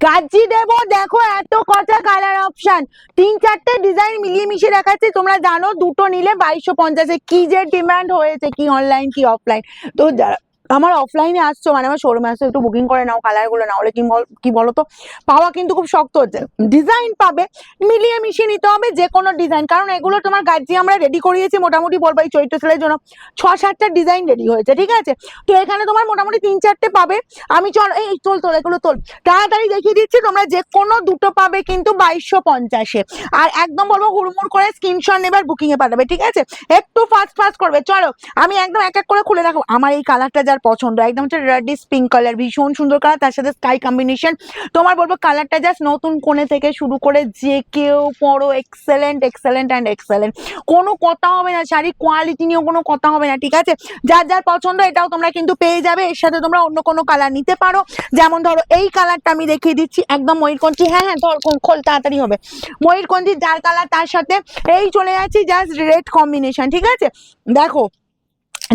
গাজি দেবো, দেখো এত কটা কালার অপশন, 3-4টে ডিজাইন মিলিয়ে মিশিয়ে দেখাচ্ছি। তোমরা জানো দুটো নিলে 2250-এ কি যে ডিমান্ড হয়েছে, কি অনলাইন কি অফলাইন। তো যারা আমার অফলাইনে আসছো, মানে আমার শোরুমে আসছো, একটু বুকিং করে নাও কালার গুলো, না হলে কি বলো তো পাওয়া কিন্তু খুব শক্ত হচ্ছে। ডিজাইন পাবে, মিলিয়ে মিশিয়ে নিতে হবে যে কোনো ডিজাইন, কারণ এগুলো তোমার গাজি আমরা রেডি করিয়েছি মোটামুটি বলবো এই চৈত্র সেলের জন্য 6-7টা ডিজাইন রেডি হয়েছে, ঠিক আছে। তো এখানে তোমার মোটামুটি 3-4টে পাবে। আমি চল এই তোল এগুলো তোল, তাড়াতাড়ি দেখিয়ে দিচ্ছি। তোমরা যে কোনো দুটো পাবে কিন্তু 2250-এ। আর একদম বলবো হুড়মুড় করে স্ক্রিনশট নেবে আর বুকিং এ পাঠাবে, ঠিক আছে। একটু ফাস্ট করবে। চলো আমি একদম এক এক করে খুলে রাখো। আমার এই কালারটা যার পছন্দ, একদম হচ্ছে রেডিশ পিঙ্ক কালার, ভীষণ সুন্দর কালার, তার সাথে স্কাই কম্বিনেশন। তোমার বলবো কালারটা জাস্ট নতুন কোণে থেকে শুরু করে যে কেউ পরো, এক্সেলেন্ট অ্যান্ড এক্সেলেন্ট। কোনো কথা হবে না, শাড়ি কোয়ালিটি নিয়েও কোনো কথা হবে না, ঠিক আছে। যার পছন্দ এটাও তোমরা কিন্তু পেয়ে যাবে। এর সাথে তোমরা অন্য কোনো কালার নিতে পারো, যেমন ধরো এই কালারটা আমি দেখিয়ে দিচ্ছি, একদম ময়ূরকঞ্চি। হ্যাঁ ধর খোল, তাড়াতাড়ি হবে। ময়ূরকঞ্চি যার কালার, তার সাথে এই চলে যাচ্ছি জাস্ট রেড কম্বিনেশন, ঠিক আছে। দেখো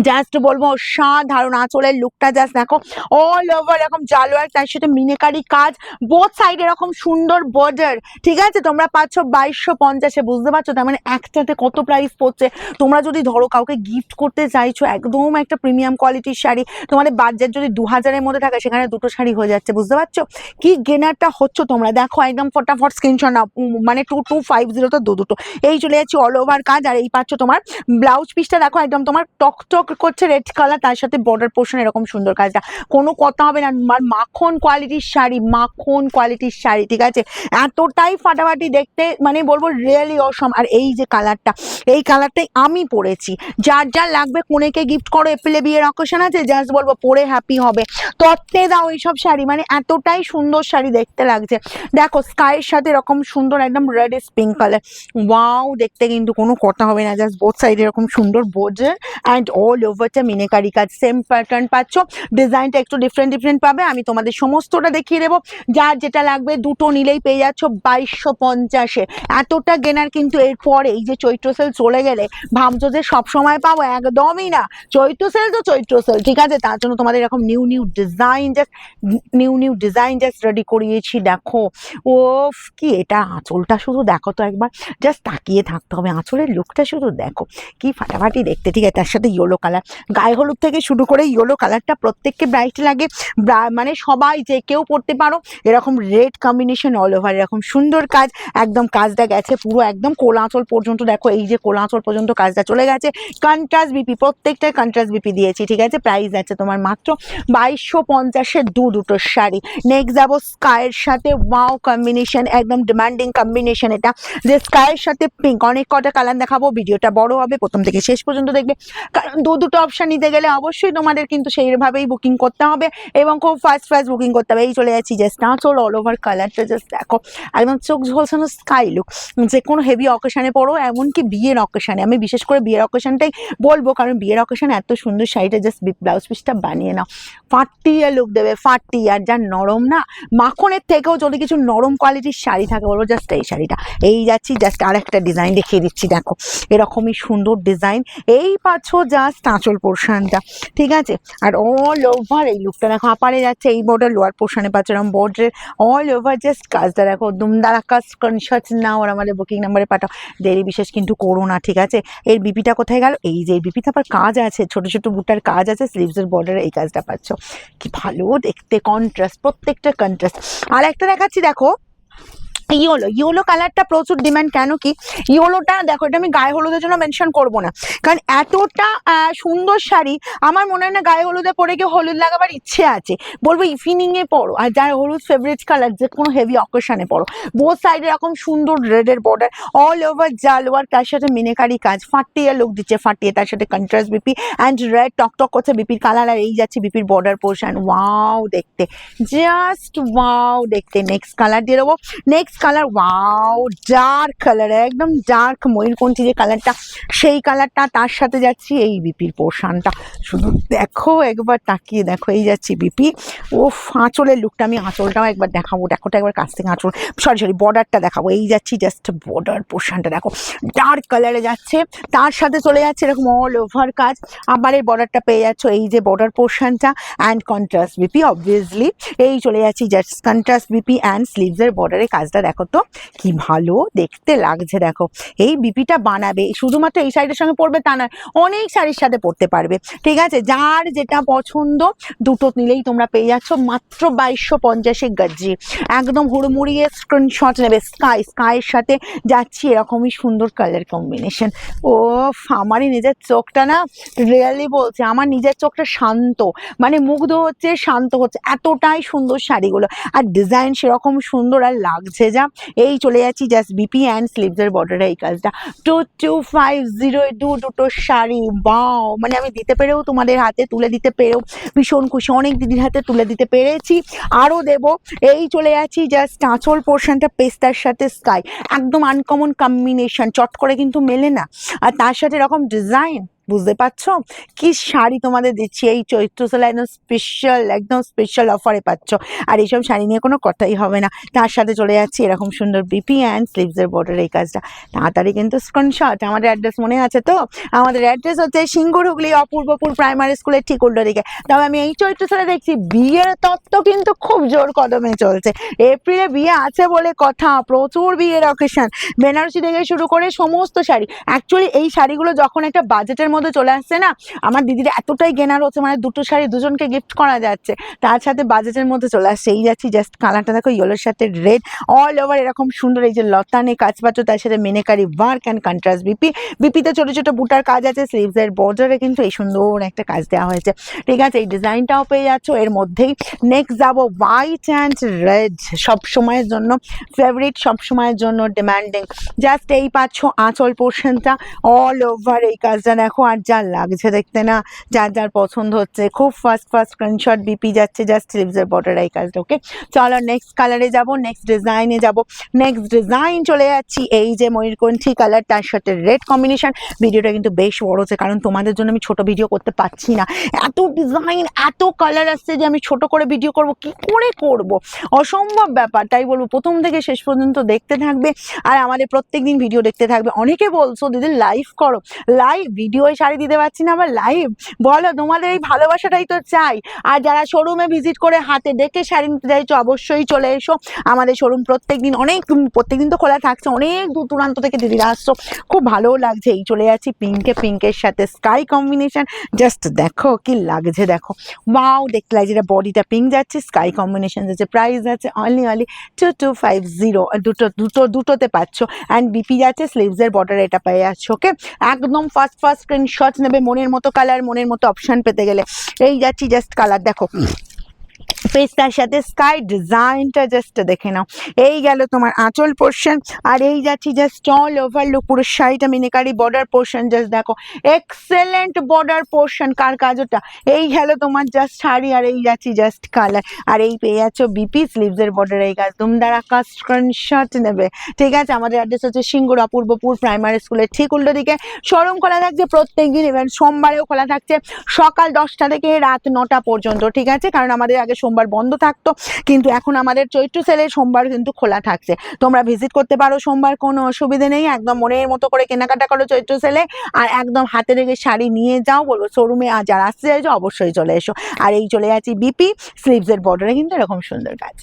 জাস্ট বলবো সাধারণ আঁচলের লুকটা জাস্ট দেখো, অল ওভার এরকম জালোয়ার, তার সাথে মিনেকারি কাজ, বোথ সাইড এরকম সুন্দর বর্ডার, ঠিক আছে। তোমরা পাচ্ছ 2250-এ, বুঝতে পারছো তার মানে একটাতে কত প্রাইস পড়ছে। তোমরা যদি ধরো কাউকে গিফট করতে চাইছো একদম একটা প্রিমিয়াম কোয়ালিটির শাড়ি, তোমাদের বাজেট যদি 2000-এর মধ্যে থাকে, সেখানে দুটো শাড়ি হয়ে যাচ্ছে, বুঝতে পারছো কি গেনারটা হচ্ছে। তোমরা দেখো একদম ফটাফট স্ক্রিনশট নাও, মানে 2250 তো দুটো। এই চলে যাচ্ছে অল ওভার কাজ। আর এই পাচ্ছ তোমার ব্লাউজ পিসটা, দেখো একদম তোমার টক করছে রেড কালার, তার সাথে বর্ডার পোর্শন এরকম সুন্দর কাজটা, কোনো কথা হবে না। মাখন কোয়ালিটির শাড়ি, ঠিক আছে। এতটাই ফাটাফাটি দেখতে, মানে বলবো রিয়েলি অসম। আর এই যে কালারটা, এই কালারটাই আমি পরেছি। যার লাগবে কোনেকে গিফট করো, এপ্রিলে বিয়ের অকেশন আছে, জাস্ট বলবো পরে হ্যাপি হবে। তত্ত্বে দাও এইসব শাড়ি, মানে এতটাই সুন্দর শাড়ি দেখতে লাগছে। দেখো স্কাইয়ের সাথে এরকম সুন্দর একদম রেডিশ পিঙ্ক কালার, ওয়াও দেখতে কিন্তু কোনো কথা হবে না। জাস্ট বোথ সাইড এরকম সুন্দর বোর্ডার অ্যান্ড অল ওভারটা মিনেকারি কাজ, সেম প্যাটার্ন পাচ্ছ। ডিজাইনটা একটু ডিফারেন্ট পাবে, আমি তোমাদের সমস্তটা দেখিয়ে দেবো। যার যেটা লাগবে দুটো নিলেই পেয়ে যাচ্ছ 2250-এ। এতটা গেনার কিন্তু এরপরে এই যে চৈত্র সেল চলে গেলে ভাবছো যে সবসময় পাবো, একদমই না। চৈত্র সেল, ঠিক আছে। তার জন্য তোমাদের এরকম নিউ ডিজাইন জাস্ট রেডি করিয়েছি। দেখো ও কি, এটা আঁচলটা শুধু দেখো তো একবার, জাস্ট তাকিয়ে থাকতে হবে। আঁচলের লুকটা শুধু দেখো কি ফাটাফাটি দেখতে, ঠিক আছে। তার সাথে ইয়েলো কালার, গায়ে হলুদ থেকে শুরু করে ইয়েলো কালারটা প্রত্যেককে ব্রাইট লাগে, মানে সবাই যে কেউ পড়তে পারো। এরকম রেড কম্বিনেশন অল ওভার এরকম সুন্দর কাজ, একদম কাজটা গেছে পুরো একদম কোলা আঁচল পর্যন্ত। দেখো এই যে কোলা আঁচল পর্যন্ত কাজটা চলে গেছে। কন্ট্রাস্ট বিপি, প্রত্যেকটা কন্ট্রাস্ট বিপি দিয়েছি, ঠিক আছে। প্রাইস আছে তোমার মাত্র 2250-এ দুটো শাড়ি। নেক্সট যাবো স্কাইয়ের সাথে, ওয়াও কম্বিনেশন, একদম ডিমান্ডিং কম্বিনেশন এটা, যে স্কাইয়ের সাথে পিঙ্ক। অনেক কটা কালার দেখাবো, ভিডিওটা বড় হবে, প্রথম থেকে শেষ পর্যন্ত দেখবে, কারণ দুটো অপশন নিতে গেলে অবশ্যই তোমাদের কিন্তু সেইভাবেই বুকিং করতে হবে এবং খুব ফাস্ট বুকিং করতে হবে। এই চলে যাচ্ছি জাস্ট আঁচল, অল ওভার কালারটা জাস্ট দেখো, একদম চোখ ঝলসানো স্কাই লুক। যে কোনো হেভি অকেশনে পড়ো, এমনকি বিয়ের অকেশনে, আমি বিশেষ করে বিয়ের অকেশনটাই বলবো, কারণ বিয়ের অকেশনে এত সুন্দর শাড়িটা জাস্ট ব্লাউজ পিসটা বানিয়ে নাও, ফাটিয়ে লুক দেবে, ফাটি। আর যা নরম না, মাখনের থেকেও যদি কিছু নরম কোয়ালিটির শাড়ি থাকে বলবো জাস্ট এই শাড়িটা। এই যাচ্ছি জাস্ট আর একটা ডিজাইন দেখিয়ে দিচ্ছি, দেখো এরকমই সুন্দর ডিজাইন। এই পাচ্ছ জাস্ট আঁচল পোর্শনটা, ঠিক আছে। আর অল ওভার এই লুকটা দেখো, আপারে যাচ্ছে এই বর্ডার, লোয়ার পোর্শনে পাচ্ছ এরকম বর্ডার, অল ওভার জাস্ট কাজটা দেখো, দুমদারা কাজ। স্ক্রিনশট নাও আর আমাদের বুকিং নাম্বারে পাঠাও, দেরি বিশেষ কিন্তু করো না, ঠিক আছে। এর বিপিটা কোথায় গেল, এই যে এই বিপিটা আবার কাজ আছে, ছোট ছোট বুটার কাজ আছে, স্লিভসের বর্ডারে এই কাজটা পাচ্ছ, কি ভালো দেখতে, কন্ট্রাস্ট, প্রত্যেকটা কন্ট্রাস্ট। আর একটা দেখাচ্ছি দেখো, ইয়েলো কালারটা প্রচুর ডিমান্ড। কেন কি ইয়েলোটা দেখো, এটা আমি গায়ে হলুদের জন্য মেনশন করব না, কারণ এতটা সুন্দর শাড়ি আমার মনে হয় না গায়ে হলুদে পরে কেউ হলুদ লাগাবার ইচ্ছে আছে। বলবো ইভিনিং এ পরো, আর যার হলুদ ফেভারিট কালার, যে কোনো হেভি অকেশনে পরো। বোথ সাইডে এরকম সুন্দর রেডের বর্ডার, অল ওভার জালওয়ার, তার সাথে মিনেকারি কাজ, ফাটিয়ে লুক দিচ্ছে, ফাটিয়ে। তার সাথে কন্ট্রাস্ট বিপি অ্যান্ড রেড টকটক করছে বিপির কালার। আর এই যাচ্ছে বিপির বর্ডার পোর্শন, ওয়াও দেখতে, জাস্ট ওয়াও দেখতে। নেক্সট কালার দিয়ে দেবো। Next colour, wow dark colour, একদম ডার্ক ময়ূরকণ্ঠী যে কালারটা, সেই কালারটা, তার সাথে যাচ্ছি এই বিপির পোর্শনটা, শুধু দেখো একবার তাকিয়ে দেখো, এই যাচ্ছি বিপি। ও আঁচলের লুকটা, আমি আঁচলটাও একবার দেখাবো, দেখোটা একবার কাছ থেকে আঁচল, সরি বর্ডারটা দেখাবো, এই যাচ্ছি জাস্ট বর্ডার পোর্শনটা দেখো, ডার্ক কালারে যাচ্ছে, তার সাথে চলে যাচ্ছে এরকম অল ওভার কাজ, আবার এই বর্ডারটা পেয়ে যাচ্ছ, এই যে বর্ডার পোর্শনটা অ্যান্ড কন্ট্রাস্ট বিপি অবভিয়াসলি, এই চলে যাচ্ছি জাস্ট কন্ট্রাস্ট বিপি অ্যান্ড স্লিভসের বর্ডারের কাজটা দেখো তো কি ভালো দেখতে লাগছে। দেখো এই বিপিটা বানাবে শুধুমাত্র এই শাড়িটার সঙ্গে পরবে তা নয়, অনেক শাড়ির সাথে পরতে পারবে, ঠিক আছে, যার যেটা পছন্দ দুটো নিলেই তোমরা পেয়ে যাচ্ছ মাত্র 2250 গজ্জি, একদম হুড়মুড়িয়ে স্ক্রিনশট নেবে। স্কাইয়ের সাথে যাচ্ছি এরকমই সুন্দর কালার কম্বিনেশন। ও আমারই নিজের চোখটা না, রিয়েলি বলছে, আমার নিজের চোখটা শান্ত, মানে মুগ্ধ হচ্ছে, শান্ত হচ্ছে, এতটাই সুন্দর শাড়িগুলো, আর ডিজাইন সেরকম সুন্দর, আর লাগছে যা। এই চলে যাচ্ছি জাস্ট বিপি অ্যান্ড স্লিভসের বর্ডারে এই কাজটা, 2250 দুটো শাড়ি, বাও, মানে আমি দিতে পেরেও, তোমাদের হাতে তুলে দিতে পেরেও ভীষণ খুশি, অনেক দিদির হাতে তুলে দিতে পেরেছি, আরও দেব। এই চলে যাচ্ছি জাস্ট আঁচল পোর্শনটা পেস্তার সাথে স্কাই, একদম আনকমন কম্বিনেশন, চট করে কিন্তু মেলে না, আর তার সাথে এরকম ডিজাইন, বুঝতে পারছো কি শাড়ি তোমাদের দিচ্ছি এই চৈত্র সেলে, একদম স্পেশাল অফারে পাচ্ছ, আর এইসব শাড়ি নিয়ে কোনো কথাই হবে না। তার সাথে চলে যাচ্ছি এরকম সুন্দর বিপি অ্যান্ড স্লিভসের বর্ডার এই কাজটা, তাড়াতাড়ি কিন্তু স্ক্রিনশট। আমাদের অ্যাড্রেস মনে আছে তো? আমাদের অ্যাড্রেস হচ্ছে সিঙ্গুর হুগলি অপূর্বপুর প্রাইমারি স্কুলের ঠিক উল্টো দিকে। তবে আমি এই চৈত্র সেলে দেখছি বিয়ের তত্ত্ব কিন্তু খুব জোর কদমে চলছে, এপ্রিলে বিয়ে আছে বলে কথা, প্রচুর বিয়ের অকেশন, বেনারসি থেকে শুরু করে সমস্ত শাড়ি। অ্যাকচুয়ালি এই শাড়িগুলো যখন একটা বাজেটের মধ্যে চলে আসছে না, আমার দিদিরা এতটাই গেনার হচ্ছে, মানে দুটো শাড়ি দুজনকে গিফট করা যাচ্ছে, তার সাথে বাজেটের মধ্যে চলে আসছে। এই যাচ্ছি জাস্ট কালারটা দেখো, ইয়েলোর সাথে রেড, অল ওভার এরকম সুন্দর, এই যে লতানে কাজ পাচ্ছ, তার সাথে মিনেকারি ওয়ার্ক অ্যান্ড কন্ট্রাস্ট বিপিতে ছোট ছোট বুটার কাজ আছে, স্লিভসের বর্ডারে কিন্তু এই সুন্দর একটা কাজ দেওয়া হয়েছে, ঠিক আছে, এই ডিজাইনটাও পেয়ে যাচ্ছ এর মধ্যেই। নেক্সট যাবো হোয়াইট অ্যান্ড রেড, সব সময়ের জন্য ফেভারিট, সব সময়ের জন্য ডিমান্ডিং, জাস্ট এই পাচ্ছ আঁচল পোর্শনটা, অল ওভার এই কাজটা দেখো, আর যা লাগছে দেখতে না, যার যার পছন্দ হচ্ছে, খুব ফার্স্ট স্ক্রিনশট বিপি যাচ্ছে জাস্ট স্লিভসের বর্ডার এই কাজটা। ওকে চলো নেক্সট কালারে যাব, নেক্সট ডিজাইনে যাব, নেক্সট ডিজাইন চলে যাচ্ছি এই যে ময়ূরকণ্ঠী কালার, তার সাথে রেড কম্বিনেশন। ভিডিওটা কিন্তু বেশ বড় হচ্ছে, কারণ তোমাদের জন্য আমি ছোট ভিডিও করতে পারছি না, এত ডিজাইন এত কালার আসছে যে আমি ছোট করে ভিডিও করব, কি করে করব, অসম্ভব ব্যাপার। তাই বলবো প্রথম থেকে শেষ পর্যন্ত দেখতে থাকবে, আর আমাদের প্রত্যেকদিন ভিডিও দেখতে থাকবে। অনেকে বলছো দিদি লাইভ করো, লাইভ ভিডিও শাড়ি দিতে পারছি না, আবার লাইভ বলো, তোমাদের এই ভালোবাসাটাই তো চাই। আর যারা শোরুমে ভিজিট করে হাতে দেখে শাড়ি নিতে চাইছো, অবশ্যই চলে এসো আমাদের শোরুম, প্রত্যেকদিন তো খোলা থাকছে, অনেক দূর দূরান্ত থেকে দিদিরা আসছো, খুব ভালোও লাগছে। এই চলে যাচ্ছি পিঙ্কের সাথে স্কাই কম্বিনেশন, জাস্ট দেখো কি লাগছে, দেখো ওয়াও দেখতে লাগছে, এটা বডিটা পিঙ্ক যাচ্ছে, স্কাই কম্বিনেশন যাচ্ছে, প্রাইস আছে অনলি 2250, দুটোতে পাচ্ছ, অ্যান্ড বিপি যাচ্ছে স্লিভসের বর্ডার, এটা পেয়ে যাচ্ছ। ওকে একদম ফার্স্ট স্ক্রিনশট নেবে, মনের মতো কালার, মনের মতো অপশন পেতে গেলে। এই যাচ্ছি জাস্ট কালার দেখো, পেস্তার সাথে স্কাই ডিজাইনটা জাস্ট দেখে নাও। এই গেল তোমার আঁচল পোর্শন, আর এই যাচ্ছি জাস্ট অল ওভার লুক, পুরো শাড়িটা মিনেকারি বর্ডার পোর্শন, জাস্ট দেখো এক্সেলেন্ট বর্ডার পোর্শন, কার কাজ ওটা। এই গেল তোমার জাস্ট শাড়ি, আর এই যাচ্ছি জাস্ট কালার, আর এই পেয়ে যাচ্ছ বিপি স্লিভসের বর্ডার এই কাজ। দুমদারাক্কা স্ক্রিনশট নেবে, ঠিক আছে। আমাদের অ্যাড্রেস হচ্ছে সিঙ্গুর অপূর্বপুর প্রাইমারি স্কুলের ঠিক উল্টো দিকে। শোরুম খোলা থাকছে প্রত্যেকদিন, ইভেন সোমবারেও খোলা থাকছে সকাল 10টা থেকে রাত 9টা পর্যন্ত, ঠিক আছে, কারণ আমাদের আগে সোমবার বন্ধ থাকতো, কিন্তু এখন আমাদের চৈত্র সেলে সোমবার কিন্তু খোলা থাকছে, তোমরা ভিজিট করতে পারো সোমবার, কোনো অসুবিধে নেই। একদম মনের মতো করে কেনাকাটা করো চৈত্র সেলে, আর একদম হাতে রেখে শাড়ি নিয়ে যাও, বলবো শোরুমে যারা আসতে চাইছো অবশ্যই চলে এসো। আর এই চলে যাচ্ছি বিপি স্লিভসের বর্ডারে কিন্তু এরকম সুন্দর কাজ।